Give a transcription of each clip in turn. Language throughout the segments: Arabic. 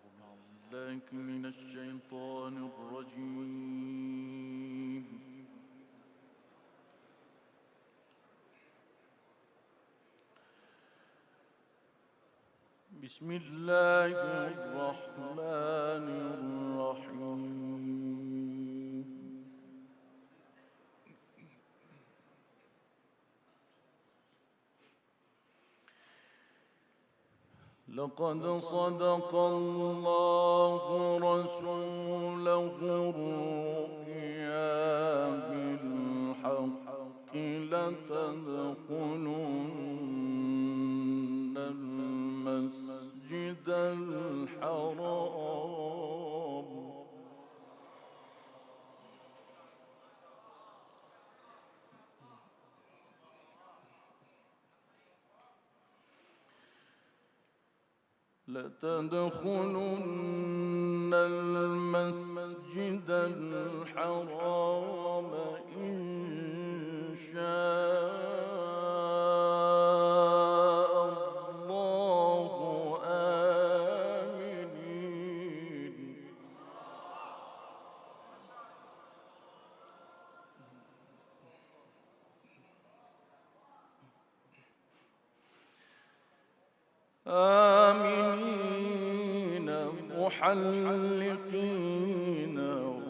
بالله من الشيطان الرجيم. بسم الله الرحمن الرحيم. لقد صدق الله رسوله الرؤيا بالحق لتدخلن المسجد الحرام إن شاء الله آمنين. محلقين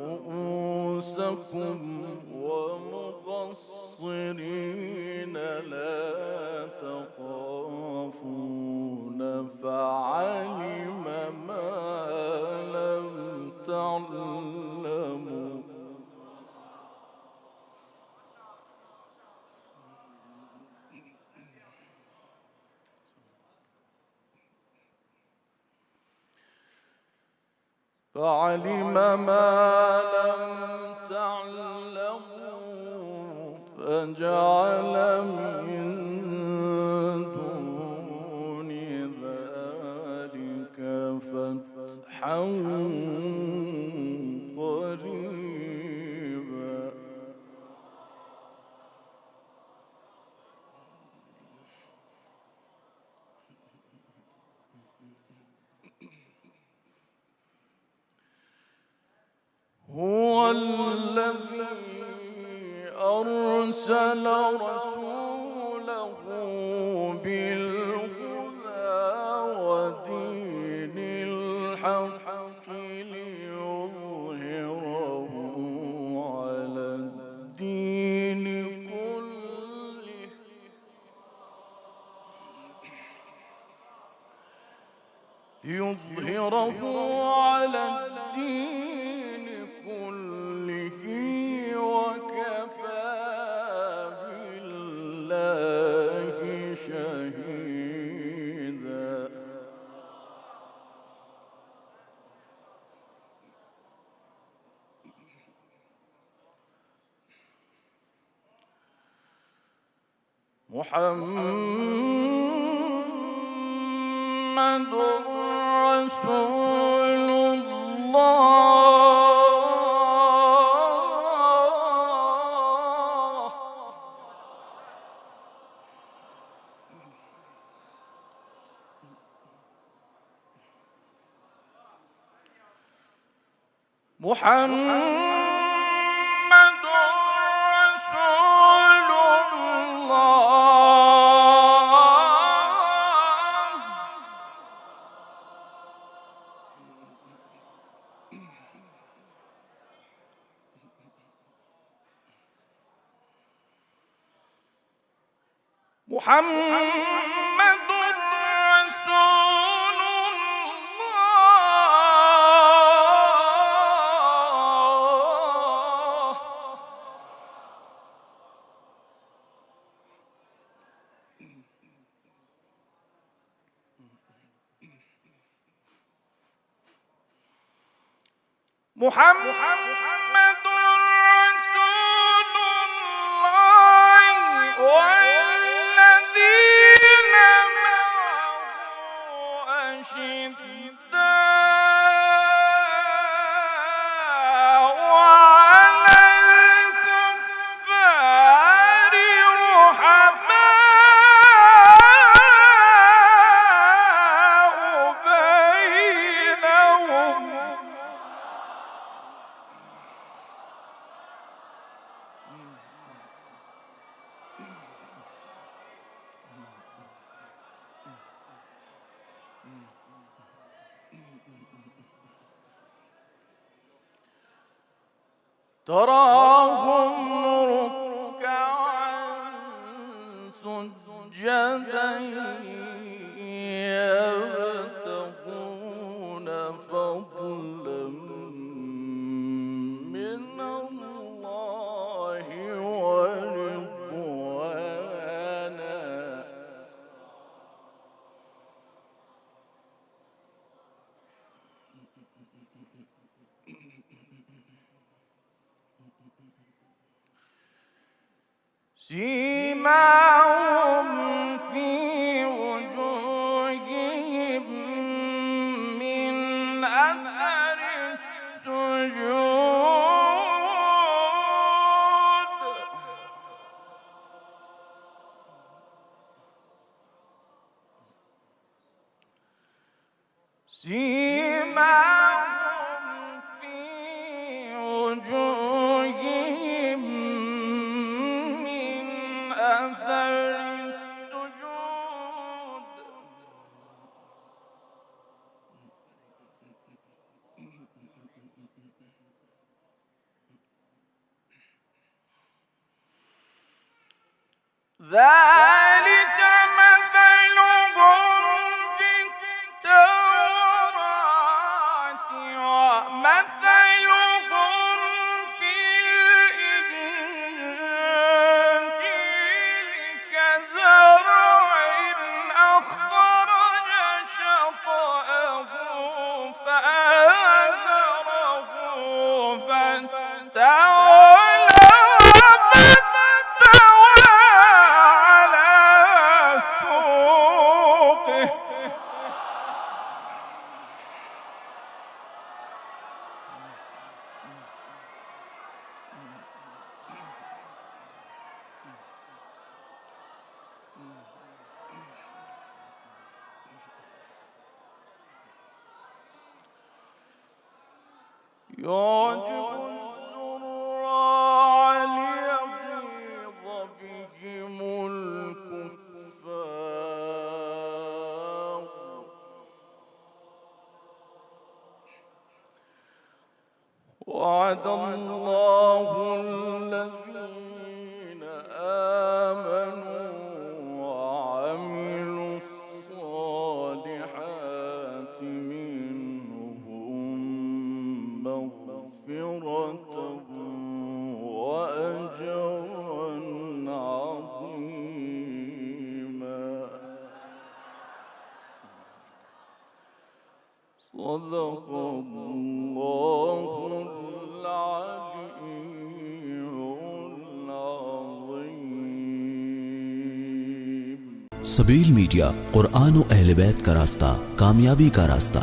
رؤوسكم ومقصرين لا تخافون فعلم ما لم تعلموا فجعل من دون ذلك فتحا قريبا. هو الذي أرسل رسوله بالهدى ودين الحق ليظهره على الدين كله وكفى بالله شهيدا. محمد رسول الله. محمد رسول الله. محمد رسول الله. محمد رسول الله والذين معه أشداء على الكفار رحماء بينهم تراهم ركعا سجدا يبتغون فضلا من الله ورضوانا سيماهم في وجوههم من أثر السجود سيماهم في وجوههم من أثر السجود ذلك مثلهم في التوراة ومثلهم في الإنجيل كزرع أخرج شطأه فآزره فاستوى على سوقه يعجب الزراع ليغيظ بهم الكفار وعد الله الذين آمنوا وعملوا الصالحات منهم مغفرة وأجرا عظيما. صدق الله العلي العظيم. सबील मीडिया कुरान और अहले बैत का रास्ता, कामयाबी का रास्ता।